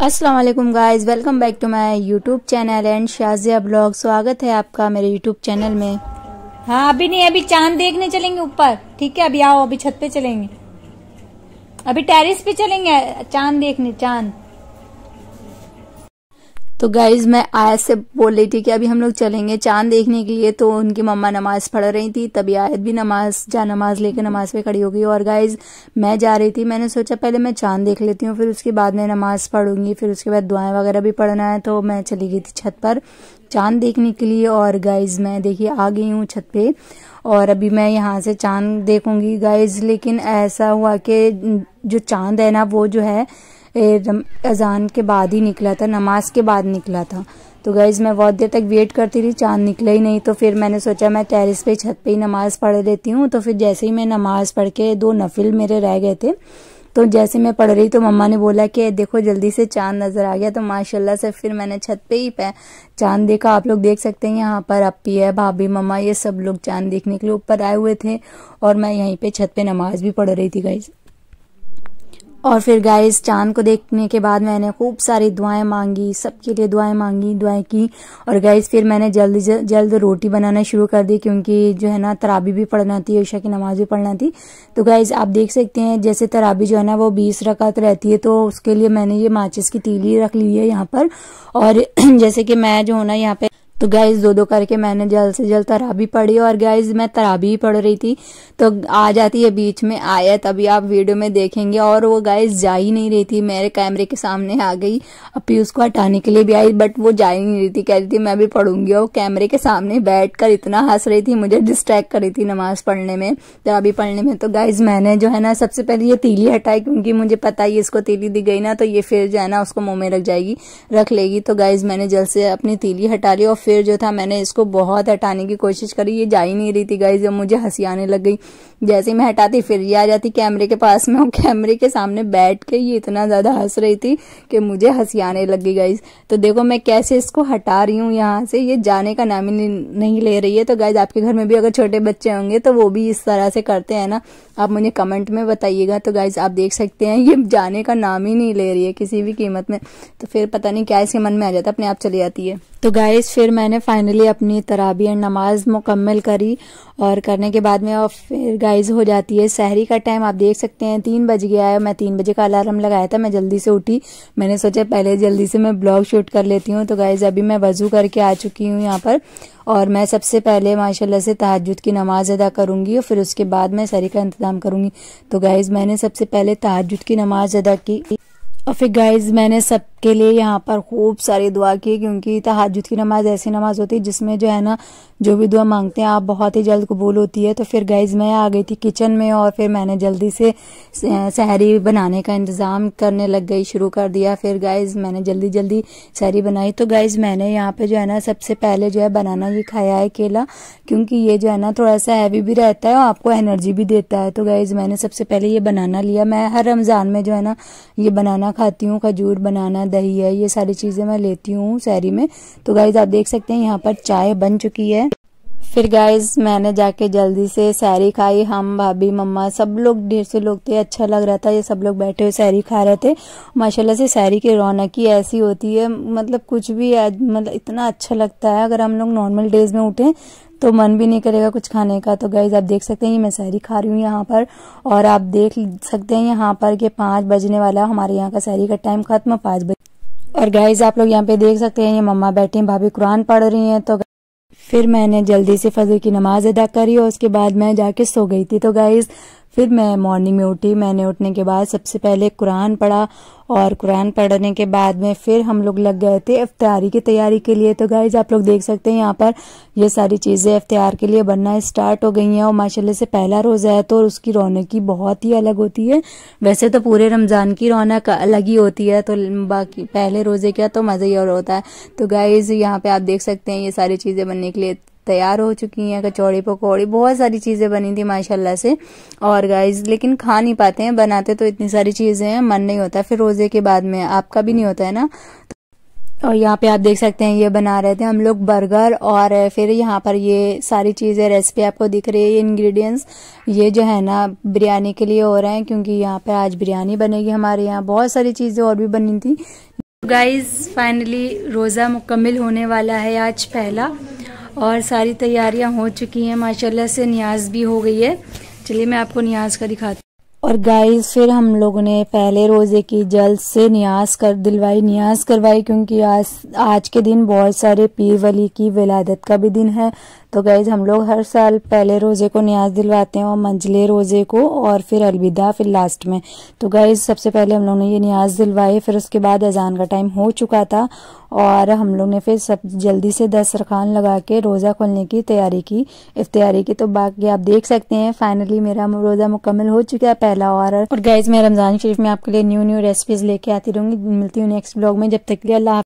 अस्सलाम वालेकुम guys, welcome back to my YouTube channel and Shazia blog. स्वागत है आपका मेरे यूट्यूब चैनल में। हाँ अभी नहीं, अभी चांद देखने चलेंगे ऊपर। ठीक है, अभी आओ, अभी छत पे चलेंगे, अभी टेरेस पे चलेंगे चांद देखने। चांद तो गाइज मैं आयत से बोल रही थी कि अभी हम लोग चलेंगे चांद देखने के लिए, तो उनकी मम्मा नमाज पढ़ रही थी, तभी आयत भी नमाज लेकर नमाज पे खड़ी हो गई। और गाइज मैं जा रही थी, मैंने सोचा पहले मैं चांद देख लेती हूँ, फिर उसके बाद मैं नमाज पढ़ूंगी, फिर उसके बाद दुआएं वगैरह भी पढ़ना है। तो मैं चली गई थी छत पर चांद देखने के लिए। और गाइज मैं देखिए आ गई हूँ छत पे, और अभी मैं यहाँ से चांद देखूंगी गाइज। लेकिन ऐसा हुआ कि जो चांद है ना, वो जो है अजान के बाद ही निकला था, नमाज के बाद निकला था। तो गाइज मैं बहुत देर तक वेट करती रही, चांद निकला ही नहीं। तो फिर मैंने सोचा मैं टेरेस पे छत पे ही नमाज पढ़ लेती हूँ। तो फिर जैसे ही मैं नमाज पढ़ के 2 नफिल मेरे रह गए थे, तो जैसे मैं पढ़ रही तो मम्मा ने बोला कि देखो जल्दी से चांद नजर आ गया। तो माशाल्लाह से फिर मैंने छत पे ही चांद देखा। आप लोग देख सकते हैं यहाँ पर अप्पी है, भाभी, मम्मा, ये सब लोग चांद देखने के लिए ऊपर आए हुए थे, और मैं यहीं पे छत पे नमाज भी पढ़ रही थी गाइज। और फिर गाइस चांद को देखने के बाद मैंने खूब सारी दुआएं मांगी, सबके लिए दुआएं मांगी, दुआएं की। और गाइस फिर मैंने जल्द रोटी बनाना शुरू कर दी, क्योंकि जो है ना तराबी भी पढ़ना थी, ईशा की नमाज भी पढ़ना थी। तो गाइस आप देख सकते हैं जैसे तराबी जो है ना वो 20 रकात रहती है, तो उसके लिए मैंने ये माचिस की तीली रख ली है यहाँ पर। और जैसे कि मैं जो हूँ ना यहाँ पे, तो गाइज 2-2 करके मैंने जल्द से जल्द तराबी पढ़ी। और गाइज मैं तराबी पढ़ रही थी तो आ जाती है बीच में आयत, अभी आप वीडियो में देखेंगे। और वो गाइज जा ही नहीं रही थी, मेरे कैमरे के सामने आ गई। अभी उसको हटाने के लिए भी आई, बट वो जा ही नहीं रही थी, कह रही थी मैं भी पढ़ूंगी। और कैमरे के सामने बैठकर इतना हंस रही थी, मुझे डिस्ट्रैक्ट कर रही थी नमाज पढ़ने में, तराबी पढ़ने में। तो गाइज मैंने जो है ना सबसे पहले ये तीली हटाई, क्योंकि मुझे पता है इसको तीली दी गई ना तो ये फिर जो है ना उसको मुंह में रख लेगी। तो गाइज मैंने जल्द से अपनी तीली हटा ली, और फिर जो था मैंने इसको बहुत हटाने की कोशिश करी, ये जा ही नहीं रही थी गाइज। जब मुझे हंसी आने लग गई, जैसे ही मैं हटाती फिर ये आ जाती कैमरे के पास में, और कैमरे के सामने बैठ के ये इतना ज्यादा हंस रही थी कि मुझे हंसी आने लग गई गाइज। तो देखो मैं कैसे इसको हटा रही हूँ यहाँ से, ये जाने का नाम ही नहीं ले रही है। तो गाइज आपके घर में भी अगर छोटे बच्चे होंगे तो वो भी इस तरह से करते हैं ना, आप मुझे कमेंट में बताइएगा। तो गाइज आप देख सकते हैं ये जाने का नाम ही नहीं ले रही है किसी भी कीमत में। तो फिर पता नहीं क्या इसके मन में आ जाता है, अपने आप चली जाती है। तो गाइज फिर मैंने फाइनली अपनी तराबी एंड नमाज मुकम्मल करी, और करने के बाद में और फिर गाइज हो जाती है सहरी का टाइम। आप देख सकते हैं 3 बज गया है, मैं 3 बजे का अलार्म लगाया था, मैं जल्दी से उठी, मैंने सोचा पहले जल्दी से मैं ब्लॉग शूट कर लेती हूँ। तो गाइज अभी मैं वजू करके आ चुकी हूँ यहाँ पर, और मैं सबसे पहले माशाल्लाह से तहज्जुद की नमाज अदा करूंगी, और फिर उसके बाद मैं सहरी का इंतजाम करूंगी। तो गाइज मैंने सबसे पहले तहज्जुद की नमाज अदा की, और फिर गाइज मैंने सबके लिए यहाँ पर खूब सारी दुआ की, क्योंकि तहज्जुद की नमाज ऐसी नमाज होती है जिसमें जो है ना जो भी दुआ मांगते हैं आप बहुत ही जल्द कबूल होती है। तो फिर गाइज मैं आ गई थी किचन में, और फिर मैंने जल्दी से सहरी बनाने का इंतजाम करने लग गई, शुरू कर दिया। फिर गाइज मैंने जल्दी सहरी बनाई। तो गाइज मैंने यहाँ पे जो है ना सबसे पहले जो है बनाना ये खाया है, केला, क्योंकि ये जो है ना थोड़ा सा हैवी भी रहता है और आपको एनर्जी भी देता है। तो गाइज मैंने सबसे पहले ये बनाना लिया। मैं हर रमजान में जो है ना ये बनाना खाती हूँ, खजूर, बनाना, दही है, ये सारी चीजें मैं लेती हूँ सहरी में। तो गाइज आप देख सकते हैं यहाँ पर चाय बन चुकी है। फिर गाइज मैंने जाके जल्दी से सहरी खाई, हम, भाभी, मम्मा, सब लोग, ढेर से लोग थे, अच्छा लग रहा था, ये सब लोग बैठे हुए सहरी खा रहे थे। माशाल्लाह से सहरी की रौनक ही ऐसी होती है, मतलब कुछ भी मतलब इतना अच्छा लगता है। अगर हम लोग नॉर्मल डेज में उठे तो मन भी नहीं करेगा कुछ खाने का। तो गाइज आप देख सकते हैं मैं सहरी खा रही हूँ यहाँ पर, और आप देख सकते हैं यहाँ पर कि 5 बजने वाला, हमारे यहाँ का सहरी का टाइम खत्म 5 बजे। और गाइज आप लोग यहाँ पे देख सकते हैं ये मम्मा बैठी हैं, भाभी कुरान पढ़ रही हैं। तो फिर मैंने जल्दी से फजर की नमाज अदा करी, और उसके बाद मैं जाके सो गई थी। तो गाइज फिर मैं मॉर्निंग में उठी, मैंने उठने के बाद सबसे पहले कुरान पढ़ा, और कुरान पढ़ने के बाद में फिर हम लोग लग गए थे इफ्तारी की तैयारी के लिए। तो गाइज आप लोग देख सकते हैं यहाँ पर ये सारी चीजें इफ्तार के लिए बनना स्टार्ट हो गई हैं, और माशाल्लाह से पहला रोजा है तो उसकी रौनक ही बहुत ही अलग होती है। वैसे तो पूरे रमजान की रौनक अलग ही होती है, तो बाकी पहले रोजे का तो मजा ही और होता है। तो गाइज यहाँ पे आप देख सकते हैं ये सारी चीजें बनने के लिए तैयार हो चुकी हैं, कचौड़ी, पकौड़ी, बहुत सारी चीजें बनी थी माशाल्लाह से। और गाइज लेकिन खा नहीं पाते हैं, बनाते तो इतनी सारी चीजें हैं, मन नहीं होता फिर रोजे के बाद में, आपका भी नहीं होता है ना। और यहाँ पे आप देख सकते हैं ये बना रहे थे हम लोग बर्गर, और फिर यहाँ पर ये सारी चीजें रेसिपी आपको दिख रही है, ये इंग्रेडिएंट्स ये जो है ना बिरयानी के लिए हो रहे हैं, क्योंकि यहाँ पे आज बिरयानी बनेगी हमारे यहाँ। बहुत सारी चीजें और भी बनी थी गाइज फाइनली रोज़ा मुकम्मिल होने वाला है आज पहला, और सारी तैयारियां हो चुकी हैं माशाल्लाह से। नियाज भी हो गई है। चलिए मैं आपको नियाज का दिखाती हूँ। और गाइज फिर हम लोगों ने पहले रोज़े की जल्द से नियाज करवाई, क्योंकि आज के दिन बहुत सारे पीर वली की विलादत का भी दिन है। तो गाइज हम लोग हर साल पहले रोज़े को नियाज दिलवाते हैं और मंझले रोज़े को, और फिर अलविदा फिर लास्ट में। तो गाइज सबसे पहले हम लोग ने ये नियाज दिलवाए, फिर उसके बाद अजान का टाइम हो चुका था और हम लोग ने फिर सब जल्दी से 10 रकान लगा के रोज़ा खोलने की तैयारी की, इफ्तियारी की। तो बाकी आप देख सकते हैं फाइनली मेरा रोज़ा मुकम्मल हो चुका है पहला। और गाइज मैं रमज़ान शरीफ में आपके लिए न्यू रेसिपीज लेके आती रहूंगी। मिलती हूँ नेक्स्ट ब्लॉग में, जब तक के लिए अल्लाह।